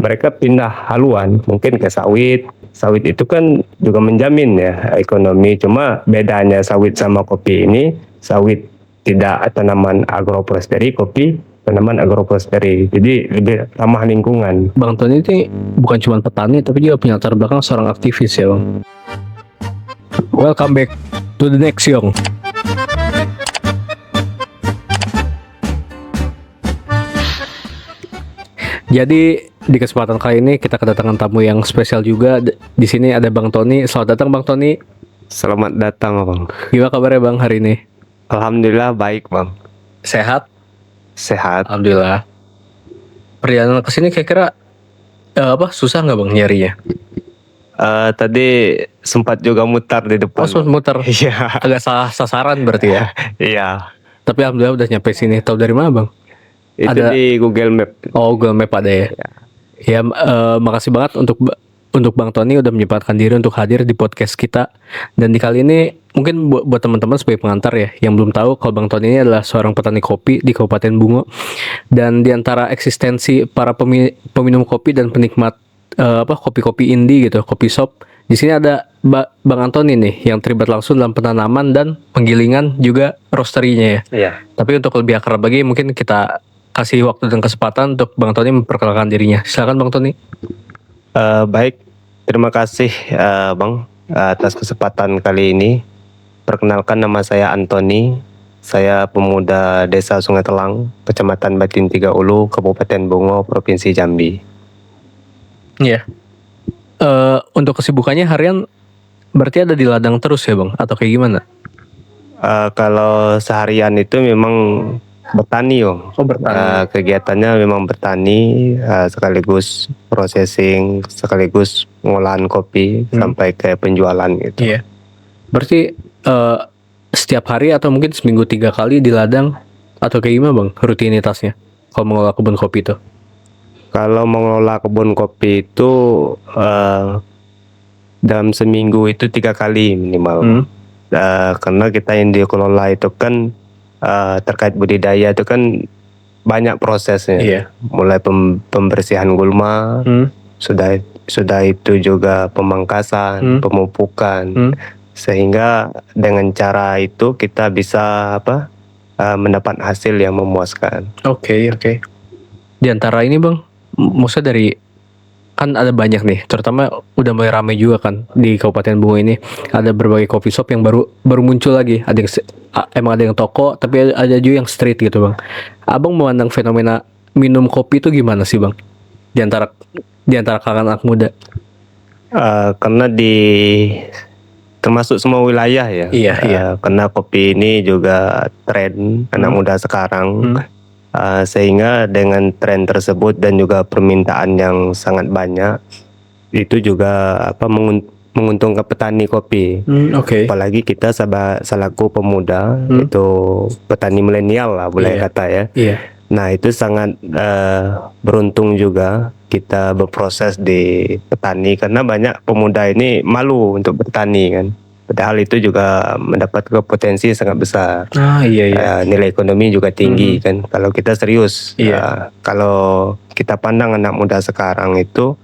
mereka pindah haluan mungkin ke sawit. Sawit itu kan juga menjamin ya ekonomi. Cuma bedanya sawit sama kopi ini, sawit tidak tanaman agroforestry, kopi tanaman agroforestry. Jadi lebih ramah lingkungan. Bang Tony ini bukan cuma petani tapi juga punya latar belakang seorang aktivis ya Bang. Welcome back to the next Yong. Jadi di kesempatan kali ini kita kedatangan tamu yang spesial juga. Di sini ada Bang Tony. Selamat datang Bang Tony. Selamat datang Bang. Gimana kabarnya Bang hari ini? Alhamdulillah baik Bang. Sehat? Sehat. Alhamdulillah. Perjalanan ke sini kira-kira susah nggak Bang nyarinya? Tadi sempat juga mutar di depan. Oh sempat muter. Iya. Agak salah sasaran berarti ya. Iya. Tapi alhamdulillah udah nyampe sini. Tahu dari mana Bang? Itu Ada- di Google Map. Oh Google Map ada ya. Ya makasih banget untuk Bang Tony udah menyempatkan diri untuk hadir di podcast kita. Dan di kali ini mungkin buat teman-teman sebagai pengantar ya yang belum tahu kalau Bang Tony ini adalah seorang petani kopi di Kabupaten Bungo. Dan di antara eksistensi para peminum kopi dan penikmat kopi-kopi indie gitu, kopi shop, di sini ada Bang Antoni nih yang terlibat langsung dalam penanaman dan penggilingan juga roasterinya ya. Iya. Tapi untuk lebih akrab lagi mungkin kita kasih waktu dan kesempatan untuk Bang Tony memperkenalkan dirinya. Silakan Bang Tony. Baik, terima kasih Bang atas kesempatan kali ini. Perkenalkan nama saya Antoni. Saya pemuda Desa Sungai Telang, Kecamatan Batin Tiga Ulu, Kabupaten Bungo, Provinsi Jambi. Iya. Untuk kesibukannya harian berarti ada di ladang terus ya Bang? Atau kayak gimana? Kalau seharian itu memang bertani Oh bertani. kegiatannya memang bertani, sekaligus processing, sekaligus pengolahan kopi sampai ke penjualan gitu. Iya. Berarti setiap hari atau mungkin seminggu 3 kali di ladang atau kayak gimana Bang rutinitasnya kalau mengolah kebun kopi itu? Kalau mengelola kebun kopi itu dalam seminggu itu 3 kali minimal. Karena kita yang dikelola itu kan terkait budidaya itu kan banyak prosesnya. Iya. Mulai pembersihan gulma, sudah itu juga pemangkasan, pemupukan, sehingga dengan cara itu kita bisa mendapat hasil yang memuaskan. Oke. Di antara ini Bang, maksudnya dari kan ada banyak nih, terutama udah mulai ramai juga kan di Kabupaten Bungo ini ada berbagai coffee shop yang baru muncul lagi. Ada yang emang ada yang toko, tapi ada juga yang street gitu Bang. Abang memandang fenomena minum kopi itu gimana sih Bang? Di antara kalangan anak muda. Karena termasuk semua wilayah ya. Iya. Karena kopi ini juga tren anak muda sekarang. Sehingga dengan tren tersebut dan juga permintaan yang sangat banyak, itu juga menguntungkan petani kopi. Oke. Apalagi kita selaku pemuda, itu petani milenial lah boleh kata ya. Iya. Nah itu sangat beruntung juga kita berproses di petani, karena banyak pemuda ini malu untuk bertani kan. Padahal itu juga mendapat potensi sangat besar. Iya. Nilai ekonomi juga tinggi kan. Kalau kita serius. Kalau kita pandang anak muda sekarang itu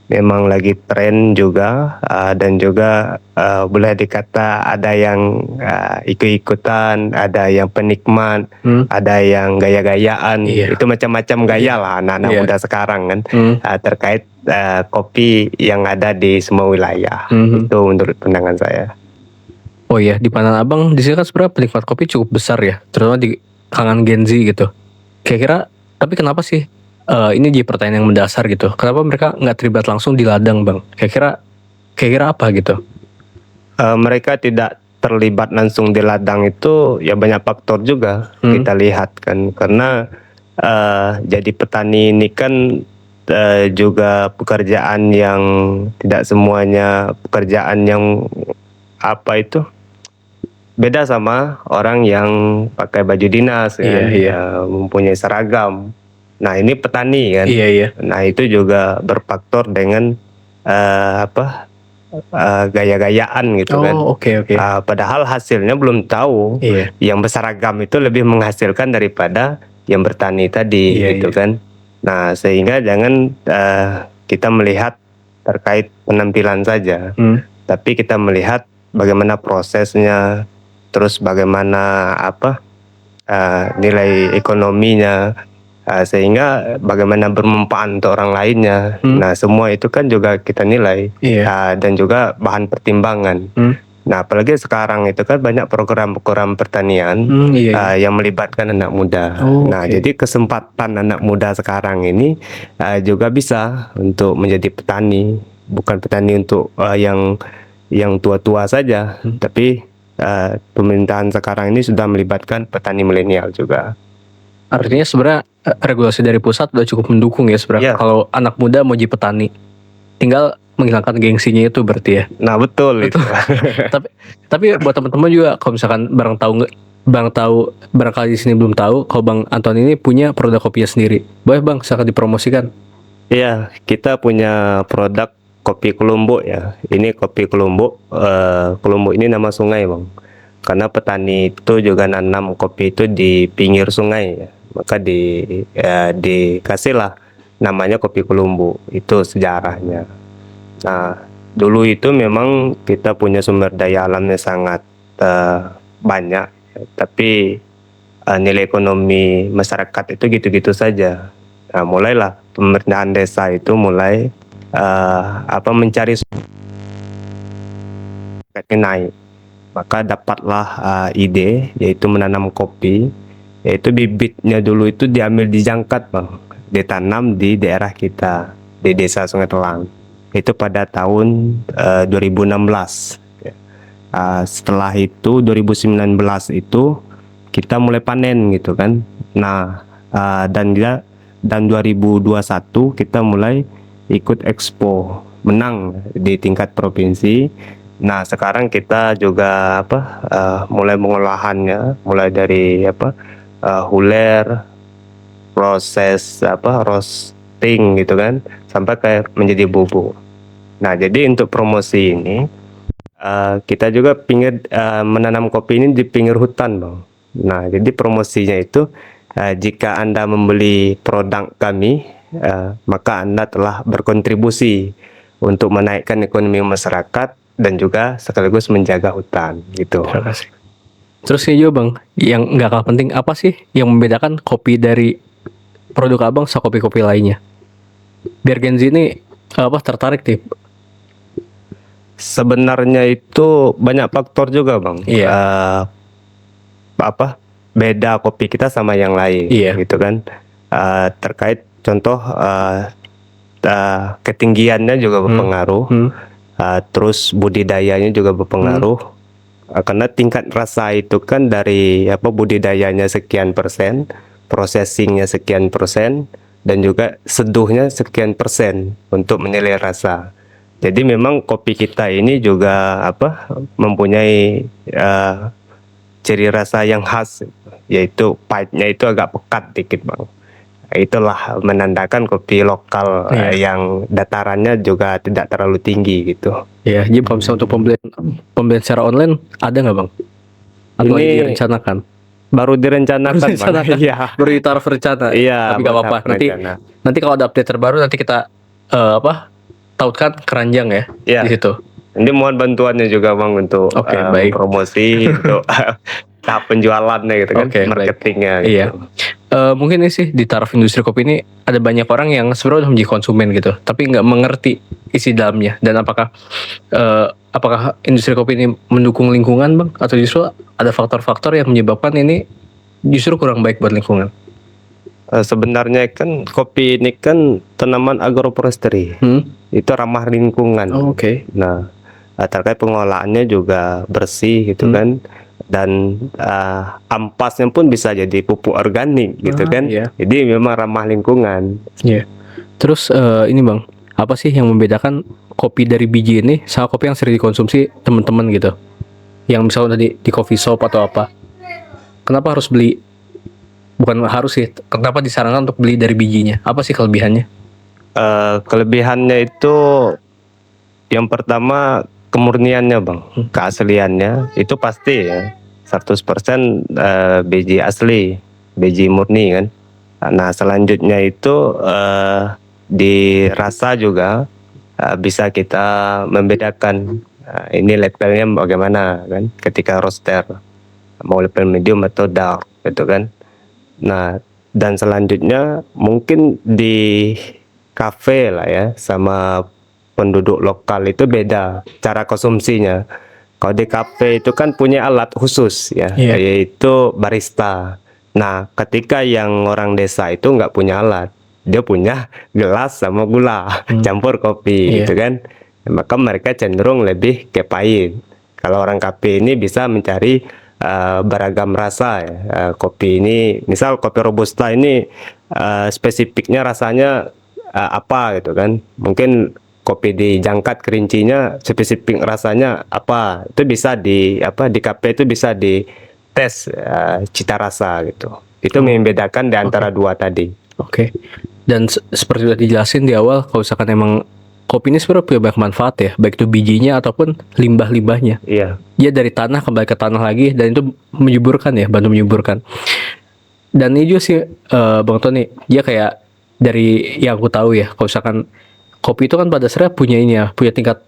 memang lagi tren juga, dan juga boleh dikata ada yang ikut-ikutan, ada yang penikmat, ada yang gaya-gayaan. Itu macam-macam gaya lah anak-anak muda sekarang kan. Terkait kopi yang ada di semua wilayah. Itu menurut pandangan saya. Oh iya, di pandangan Abang di sini kan sebenarnya penikmat kopi cukup besar ya, terutama di kalangan Gen Z gitu. Kira-kira, tapi kenapa sih ini jadi pertanyaan yang mendasar gitu? Kenapa mereka nggak terlibat langsung di ladang Bang? Kira-kira apa gitu? Mereka tidak terlibat langsung di ladang itu ya banyak faktor juga kita lihat kan. Karena jadi petani ini kan juga pekerjaan yang tidak semuanya pekerjaan yang beda sama orang yang pakai baju dinas kan, mempunyai seragam. Nah ini petani kan. Iya. Nah itu juga berfaktor dengan gaya-gayaan gitu kan. Oke. Padahal hasilnya belum tahu. Yang berseragam itu lebih menghasilkan daripada yang bertani tadi gitu kan. Nah, sehingga jangan kita melihat terkait penampilan saja, tapi kita melihat bagaimana prosesnya, terus bagaimana nilai ekonominya, sehingga bagaimana bermanfaat untuk orang lainnya. Nah, semua itu kan juga kita nilai, dan juga bahan pertimbangan. Nah, apalagi sekarang itu kan banyak program-program pertanian yang melibatkan anak muda. Nah, jadi kesempatan anak muda sekarang ini juga bisa untuk menjadi petani, bukan petani untuk yang tua-tua saja, tapi pemerintahan sekarang ini sudah melibatkan petani milenial juga. Artinya sebenarnya regulasi dari pusat udah cukup mendukung ya sebenarnya. Kalau anak muda mau jadi petani, tinggal menghilangkan gengsinya itu berarti ya. Nah, betul. Itu. tapi buat teman-teman juga, kalau misalkan barangkali di sini belum tahu, kalau Bang Anton ini punya produk kopinya sendiri. Boleh Bang, silakan dipromosikan. Iya, kita punya produk kopi Kelumbu ya. Ini kopi Kelumbu. Kelumbu ini nama sungai, Bang. Karena petani itu juga nanam kopi itu di pinggir sungai ya. Maka dikasihlah namanya kopi Kelumbu. Itu sejarahnya. Nah, dulu itu memang kita punya sumber daya alamnya sangat banyak, tapi nilai ekonomi masyarakat itu gitu-gitu saja. Nah, mulailah pemerintahan desa itu mulai mencari naik. Maka dapatlah ide, yaitu menanam kopi, yaitu bibitnya dulu itu diambil di Jangkat, Bang, ditanam di daerah kita di Desa Sungai Telang. Itu pada tahun 2016. Setelah itu 2019 itu kita mulai panen gitu kan. Nah, dan 2021 kita mulai ikut expo, menang di tingkat provinsi. Nah, sekarang kita juga mulai pengolahannya, mulai dari huler, proses roasting gitu kan, sampai kayak menjadi bubuk. Nah, jadi untuk promosi ini kita juga menanam kopi ini di pinggir hutan, Bang. Nah, jadi promosinya itu jika Anda membeli produk kami, maka Anda telah berkontribusi untuk menaikkan ekonomi masyarakat dan juga sekaligus menjaga hutan gitu. Terima kasih. Terus ini juga Bang, yang nggak kalah penting, apa sih yang membedakan kopi dari produk Abang sama kopi-kopi lainnya? Biar Gen Z ini tertarik nih. Sebenarnya itu banyak faktor juga, Bang. Beda kopi kita sama yang lain, gitu kan. Terkait contoh ketinggiannya juga berpengaruh, terus budidayanya juga berpengaruh. Karena tingkat rasa itu kan dari budidayanya sekian persen, processingnya sekian persen, dan juga seduhnya sekian persen untuk menilai rasa. Jadi memang kopi kita ini juga mempunyai ciri rasa yang khas, yaitu pahitnya itu agak pekat dikit, Bang. Itulah menandakan kopi lokal yang datarannya juga tidak terlalu tinggi gitu. Iya, jadi kalau misalnya untuk pembelian secara online ada nggak, Bang? Atau ini direncanakan? Baru direncanakan, Bang. Iya. Baru ditaruh rencana. Iya. Tapi nggak apa-apa. Nanti kalau ada update terbaru nanti kita tautkan keranjang ya di situ. Ini mohon bantuannya juga, Bang, untuk promosi untuk tahap penjualannya gitu kan, marketingnya. Gitu. Iya. Mungkin ini sih di taraf industri kopi ini ada banyak orang yang sebenarnya udah menjadi konsumen gitu, tapi nggak mengerti isi dalamnya dan apakah industri kopi ini mendukung lingkungan, Bang, atau justru ada faktor-faktor yang menyebabkan ini justru kurang baik buat lingkungan. Sebenarnya kan kopi ini kan tanaman agroforestry, itu ramah lingkungan. Nah, terkait pengolahannya juga bersih gitu kan. Dan ampasnya pun bisa jadi pupuk organik gitu kan. Jadi memang ramah lingkungan. Terus ini Bang, apa sih yang membedakan kopi dari biji ini sama kopi yang sering dikonsumsi teman-teman gitu, yang misalnya di coffee shop atau apa? Kenapa harus beli? Bukan harus sih, kenapa disarankan untuk beli dari bijinya? Apa sih kelebihannya? Kelebihannya itu yang pertama kemurniannya, Bang. Keasliannya itu pasti ya 100% biji asli, biji murni kan. Nah, selanjutnya itu di rasa juga bisa kita membedakan ini levelnya bagaimana kan ketika roaster, mau level medium atau dark gitu kan. Nah, dan selanjutnya mungkin di kafe lah ya sama penduduk lokal itu beda cara konsumsinya. Kalau di kafe itu kan punya alat khusus ya, Iya. yaitu barista. Nah, ketika yang orang desa itu nggak punya alat, dia punya gelas sama gula campur kopi Iya. gitu kan. Maka mereka cenderung lebih ke pahit. Kalau orang kafe ini bisa mencari beragam rasa ya. Kopi ini, misal kopi robusta ini spesifiknya rasanya apa gitu kan. Mungkin kopi di Jangkat Kerincinya spesifik rasanya apa, itu bisa di kafe itu bisa di tes cita rasa gitu. Itu membedakan di antara dua tadi. Oke. Dan seperti udah dijelasin di awal, kalau misalkan emang kopi ini sebenarnya punya banyak manfaat ya, baik itu bijinya ataupun limbah-limbahnya. Iya. Dia dari tanah kembali ke tanah lagi, dan itu menyuburkan ya, bantu menyuburkan. Dan ini juga sih Bang Tony, dia kayak dari yang aku tahu ya, kalau misalkan kopi itu kan pada dasarnya punya ini ya, punya tingkat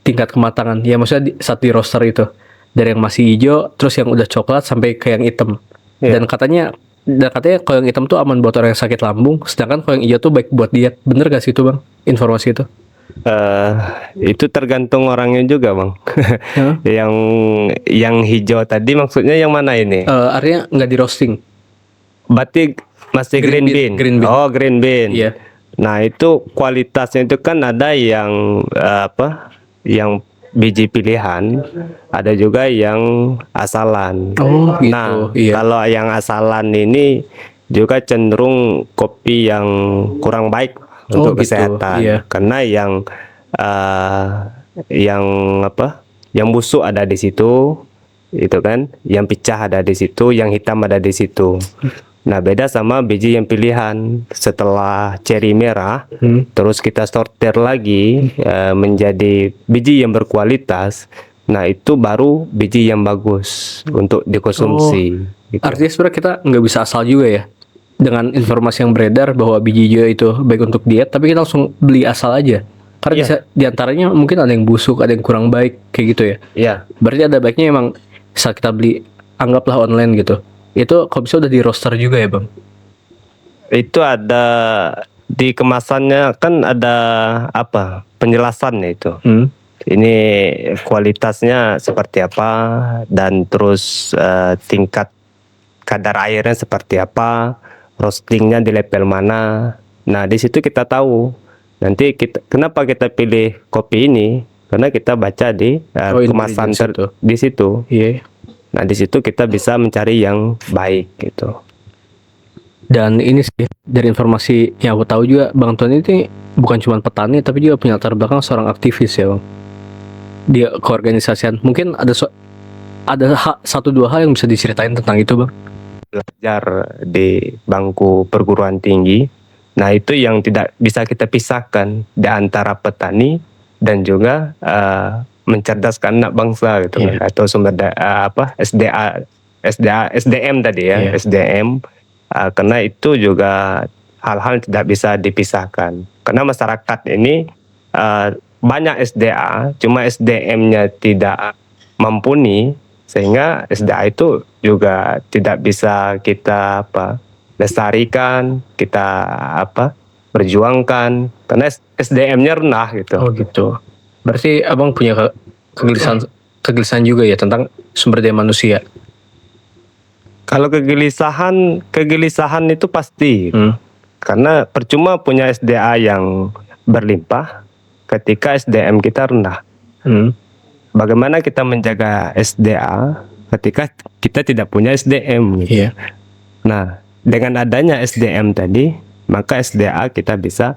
kematangan. Ya maksudnya saat di roaster itu, dari yang masih hijau, terus yang udah coklat sampai ke yang hitam. Iya. Dan katanya kalau yang hitam tuh aman buat orang yang sakit lambung, sedangkan kalau yang hijau tuh baik buat diet. Bener gak sih itu Bang, informasi itu? Itu tergantung orangnya juga bang. Hah? yang hijau tadi maksudnya yang mana ini? Artinya nggak di roasting. Batik masih Green green bean, bean. green bean. Oh, green bean. Iya. Nah, itu kualitasnya itu kan ada yang yang biji pilihan, ada juga yang asalan. Oh, gitu. Nah, Iya. kalau yang asalan ini juga cenderung kopi yang kurang baik Oh, untuk gitu. kesehatan. Iya. Karena yang yang busuk ada di situ, itu kan, yang pecah ada di situ, yang hitam ada di situ. Nah, beda sama biji yang pilihan. Setelah ceri merah, terus kita sortir lagi menjadi biji yang berkualitas. Nah, itu baru biji yang bagus untuk dikonsumsi. Gitu. Artinya sebenarnya kita nggak bisa asal juga ya, dengan informasi yang beredar bahwa biji hijau itu baik untuk diet, tapi kita langsung beli asal aja. Karena Iya. bisa diantaranya mungkin ada yang busuk, ada yang kurang baik, kayak gitu ya. Iya. Berarti ada baiknya emang saat kita beli, anggaplah online gitu, itu kalau bisa udah di roaster juga ya Bang? Itu ada di kemasannya kan ada penjelasannya itu. Ini kualitasnya seperti apa dan terus tingkat kadar airnya seperti apa, roastingnya di level mana. Nah, di situ kita tahu. Nanti kenapa kita pilih kopi ini? Karena kita baca di kemasan di situ. Iya. Nah, di situ kita bisa mencari yang baik gitu. Dan ini sih dari informasi yang aku tahu juga, Bang Tony ini bukan cuma petani tapi juga punya latar belakang seorang aktivis ya Bang. Dia keorganisasian. Mungkin ada satu dua hal yang bisa diceritain tentang itu Bang. Belajar di bangku perguruan tinggi. Nah, itu yang tidak bisa kita pisahkan di antara petani dan juga mencerdaskan anak bangsa gitu kan, atau SDM tadi ya, SDM. Karena itu juga hal-hal tidak bisa dipisahkan. Karena masyarakat ini banyak SDA, cuma SDM-nya tidak mumpuni, sehingga SDA itu juga tidak bisa kita lestarikan, kita perjuangkan, karena SDM-nya rendah gitu. Oh gitu. Berarti Abang punya kegelisahan juga ya tentang sumber daya manusia. Kalau kegelisahan itu pasti. Karena percuma punya SDA yang berlimpah ketika SDM kita rendah. Bagaimana kita menjaga SDA ketika kita tidak punya SDM gitu. Iya. Nah, dengan adanya SDM tadi, maka SDA kita bisa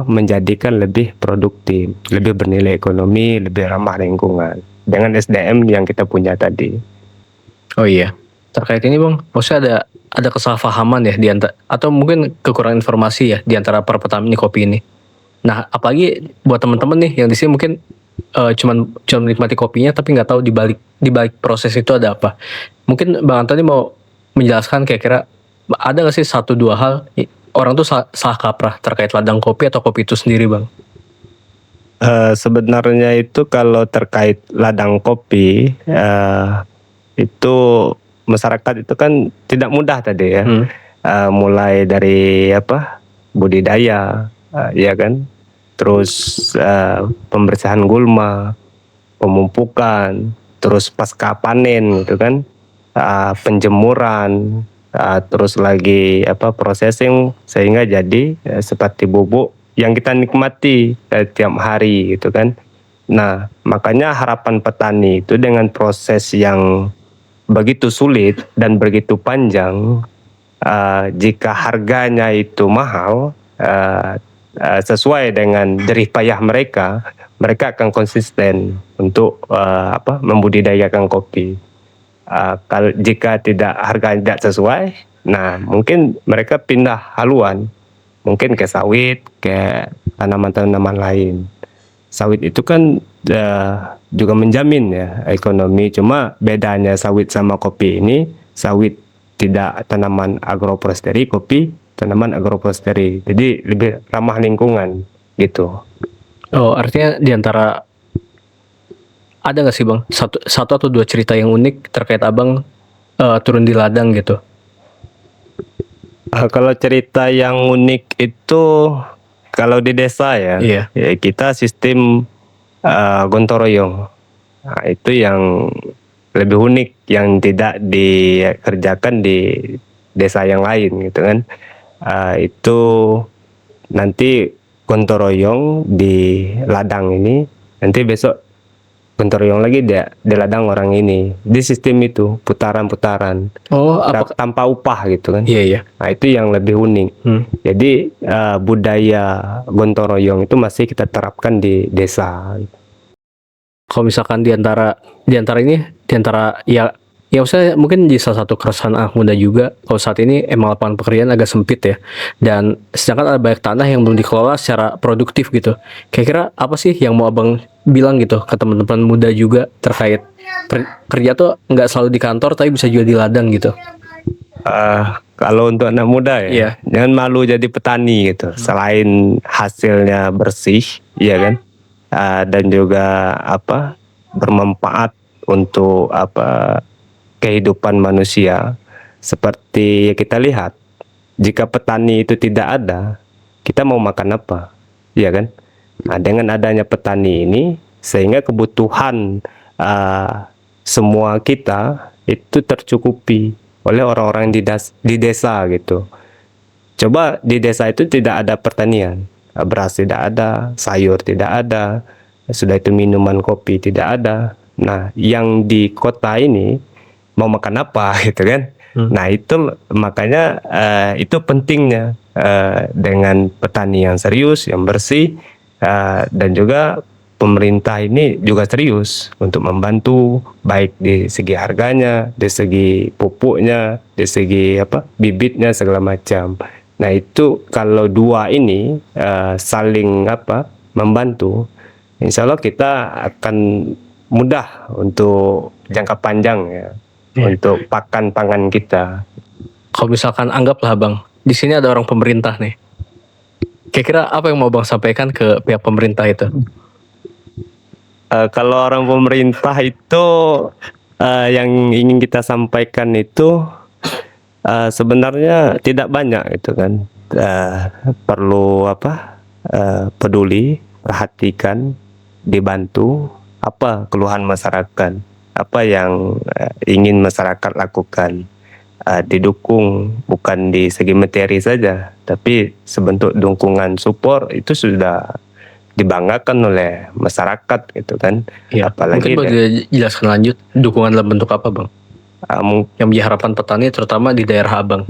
menjadikan lebih produktif, lebih bernilai ekonomi, lebih ramah lingkungan dengan SDM yang kita punya tadi. Oh iya. Terkait ini Bang, maksudnya ada kesalahpahaman ya atau mungkin kekurangan informasi ya di antara para petani kopi ini. Nah, apalagi buat teman-teman nih yang di sini mungkin cuman menikmati kopinya tapi nggak tahu di balik proses itu ada apa. Mungkin Bang Antoni mau menjelaskan kira-kira ada nggak sih satu dua hal orang tuh salah kaprah terkait ladang kopi atau kopi itu sendiri, Bang? Sebenarnya itu kalau terkait ladang kopi, itu masyarakat itu kan tidak mudah tadi ya. Mulai dari budidaya, ya kan, terus pembersihan gulma, pemumpukan, terus pasca panen gitu kan, penjemuran, terus lagi processing sehingga jadi seperti bubuk yang kita nikmati tiap hari gitu kan. Nah, makanya harapan petani itu dengan proses yang begitu sulit dan begitu panjang, jika harganya itu mahal, sesuai dengan jerih payah mereka, mereka akan konsisten untuk membudidayakan kopi. Kalau jika harga tidak sesuai, nah mungkin mereka pindah haluan, mungkin ke sawit, ke tanaman-tanaman lain. Sawit itu kan juga menjamin ya ekonomi, cuma bedanya sawit sama kopi ini, sawit tidak tanaman agroforestry, kopi tanaman agroforestry, jadi lebih ramah lingkungan gitu. Oh, artinya diantara ada nggak sih, Bang, satu atau dua cerita yang unik terkait Abang turun di ladang gitu? Kalau cerita yang unik itu kalau di desa ya, Iya. ya kita sistem gotong royong. Nah, itu yang lebih unik yang tidak dikerjakan di desa yang lain gitu kan. Itu nanti gotong royong di ladang ini, nanti besok gotong royong lagi di ladang orang ini. Di sistem itu putaran-putaran. Oh, apa? Tanpa upah gitu kan. Iya, iya. Nah, itu yang lebih unik. Jadi budaya gotong royong itu masih kita terapkan di desa. Kalau misalkan diantara ya usah mungkin di salah satu keresahan anak muda juga, kalau saat ini emang lapangan pekerjaan agak sempit ya, dan sedangkan ada banyak tanah yang belum dikelola secara produktif gitu. Kira-kira apa sih yang mau Abang bilang gitu ke teman-teman muda juga terkait kerja tuh nggak selalu di kantor tapi bisa juga di ladang gitu? Kalau untuk anak muda ya, Iya. jangan malu jadi petani gitu. Selain hasilnya bersih, ya kan, dan juga bermanfaat untuk kehidupan manusia. Seperti kita lihat, jika petani itu tidak ada, kita mau makan apa, ya kan? Nah, dengan adanya petani ini, sehingga kebutuhan semua kita itu tercukupi oleh orang-orang di desa gitu. Coba di desa itu tidak ada pertanian, beras tidak ada, sayur tidak ada, sudah itu minuman kopi tidak ada. Nah, yang di kota ini mau makan apa gitu kan? Nah, itu makanya itu pentingnya dengan petani yang serius, yang bersih, dan juga pemerintah ini juga serius untuk membantu baik di segi harganya, di segi pupuknya, di segi bibitnya segala macam. Nah, itu kalau dua ini saling membantu, insya Allah kita akan mudah untuk jangka panjang ya, untuk pakan pangan kita. Kalau misalkan anggaplah Bang, di sini ada orang pemerintah nih. Kira-kira apa yang mau Bang sampaikan ke pihak pemerintah itu? Kalau orang pemerintah itu yang ingin kita sampaikan itu sebenarnya tidak banyak gitu kan. Perlu peduli, perhatikan, dibantu apa keluhan masyarakat, apa yang ingin masyarakat lakukan, didukung bukan di segi materi saja, tapi sebentuk dukungan support itu sudah dibanggakan oleh masyarakat gitu kan. Ya, Apalagi mungkin boleh dijelaskan lanjut dukungan dalam bentuk apa Bang? Yang menjadi harapan petani terutama di daerah Abang.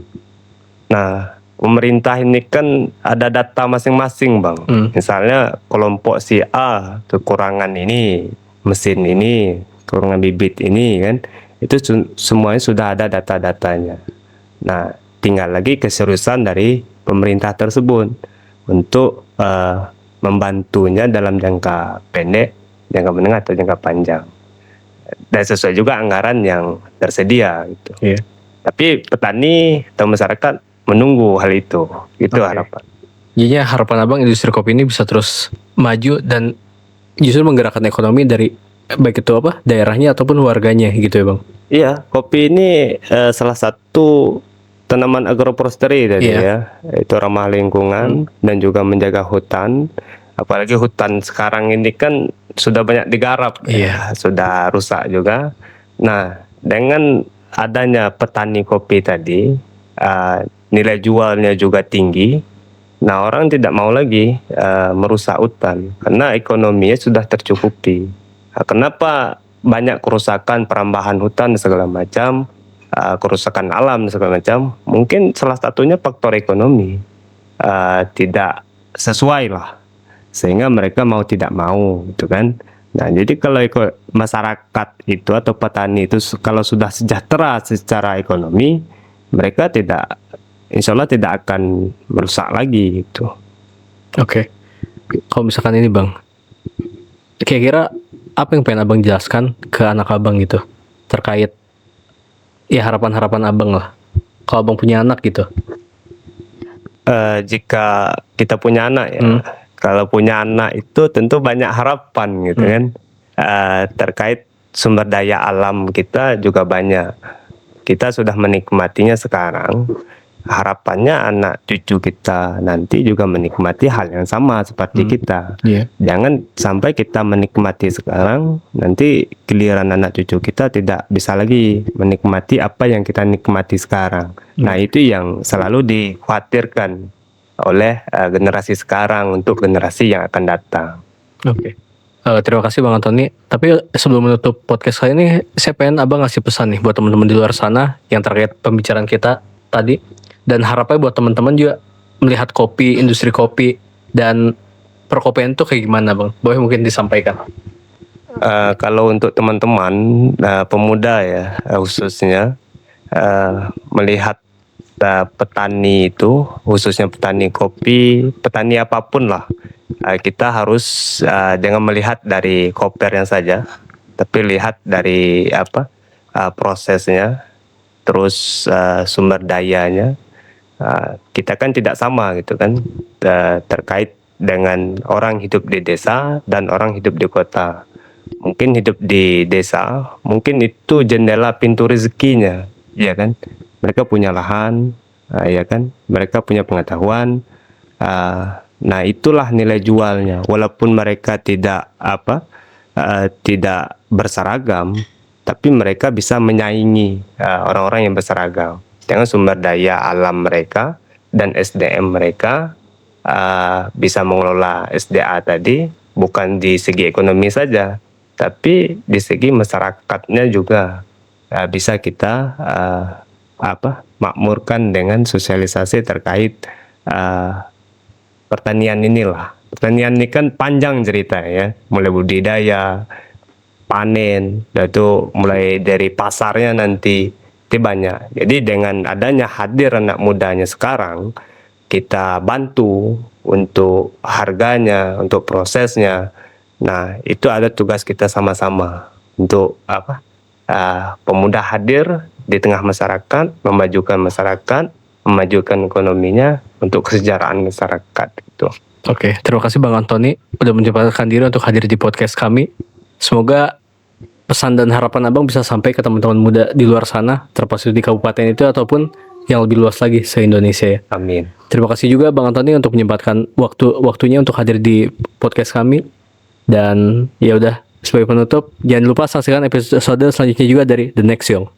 Nah, pemerintah ini kan ada data masing-masing Bang. Misalnya kelompok si A kekurangan ini, mesin ini, kekurangan bibit ini kan, itu semuanya sudah ada data-datanya. Nah, tinggal lagi keseriusan dari pemerintah tersebut untuk membantunya dalam jangka pendek, jangka menengah atau jangka panjang. Dan sesuai juga anggaran yang tersedia gitu. Iya. Tapi petani atau masyarakat menunggu hal itu. Itu Oke. harapan. Jadinya harapan abang industri kopi ini bisa terus maju dan justru menggerakkan ekonomi dari baik itu apa daerahnya ataupun warganya gitu ya bang. Iya, kopi ini salah satu tanaman agroforestry tadi Iya. ya. Itu ramah lingkungan dan juga menjaga hutan. Apalagi hutan sekarang ini kan sudah banyak digarap, Iya. sudah rusak juga. Nah, dengan adanya petani kopi tadi, nilai jualnya juga tinggi. Nah, orang tidak mau lagi merusak hutan karena ekonominya sudah tercukupi. Nah, kenapa banyak kerusakan, perambahan hutan segala macam, kerusakan alam segala macam? Mungkin salah satunya faktor ekonomi, tidak sesuai lah, sehingga mereka mau tidak mau, gitu kan? Nah, jadi kalau masyarakat itu atau petani itu kalau sudah sejahtera secara ekonomi, mereka insya Allah tidak akan merusak lagi gitu. Oke. Kalau misalkan ini bang, kira-kira apa yang pengen abang jelaskan ke anak abang gitu terkait ya harapan-harapan abang lah. Kalau abang punya anak gitu. Jika kita punya anak ya, kalau punya anak itu tentu banyak harapan gitu kan. Terkait sumber daya alam kita juga banyak. Kita sudah menikmatinya sekarang. Harapannya anak cucu kita nanti juga menikmati hal yang sama seperti kita. Iya. Jangan sampai kita menikmati sekarang, nanti giliran anak cucu kita tidak bisa lagi menikmati apa yang kita nikmati sekarang. Nah, itu yang selalu dikhawatirkan oleh generasi sekarang untuk generasi yang akan datang. Oke. Terima kasih Bang Antoni. Tapi sebelum menutup podcast kali ini, saya pengen abang ngasih pesan nih buat teman-teman di luar sana yang terkait pembicaraan kita tadi. Dan harapannya buat teman-teman juga melihat kopi, industri kopi, dan perkopian itu kayak gimana bang? Boleh mungkin disampaikan. Kalau untuk teman-teman pemuda ya khususnya melihat petani itu, khususnya petani kopi, petani apapun lah, kita harus jangan melihat dari kopernya saja, tapi lihat dari prosesnya, terus sumber dayanya. Kita kan tidak sama gitu kan, terkait dengan orang hidup di desa dan orang hidup di kota. Mungkin hidup di desa, mungkin itu jendela pintu rezekinya, ya kan? Mereka punya lahan, ya kan? Mereka punya pengetahuan. Nah, itulah nilai jualnya. Walaupun mereka tidak berseragam, tapi mereka bisa menyaingi orang-orang yang berseragam dengan sumber daya alam mereka dan SDM mereka. Bisa mengelola SDA tadi bukan di segi ekonomi saja, tapi di segi masyarakatnya juga bisa kita makmurkan dengan sosialisasi terkait pertanian inilah. Pertanian ini kan panjang cerita ya, mulai budidaya, panen, dan itu mulai dari pasarnya nanti itu banyak. Jadi dengan adanya hadir anak mudanya sekarang, kita bantu untuk harganya, untuk prosesnya. Nah, itu ada tugas kita sama-sama untuk pemuda hadir di tengah masyarakat, memajukan masyarakat, memajukan ekonominya untuk kesejahteraan masyarakat itu. Oke, terima kasih Bang Antoni udah menyempatkan diri untuk hadir di podcast kami. Semoga pesan dan harapan abang bisa sampai ke teman-teman muda di luar sana, termasuk di kabupaten itu ataupun yang lebih luas lagi se-Indonesia ya. Amin. Terima kasih juga Bang Antoni untuk menyempatkan waktunya untuk hadir di podcast kami. Dan ya udah, sebagai penutup, jangan lupa saksikan episode selanjutnya juga dari The Next Young.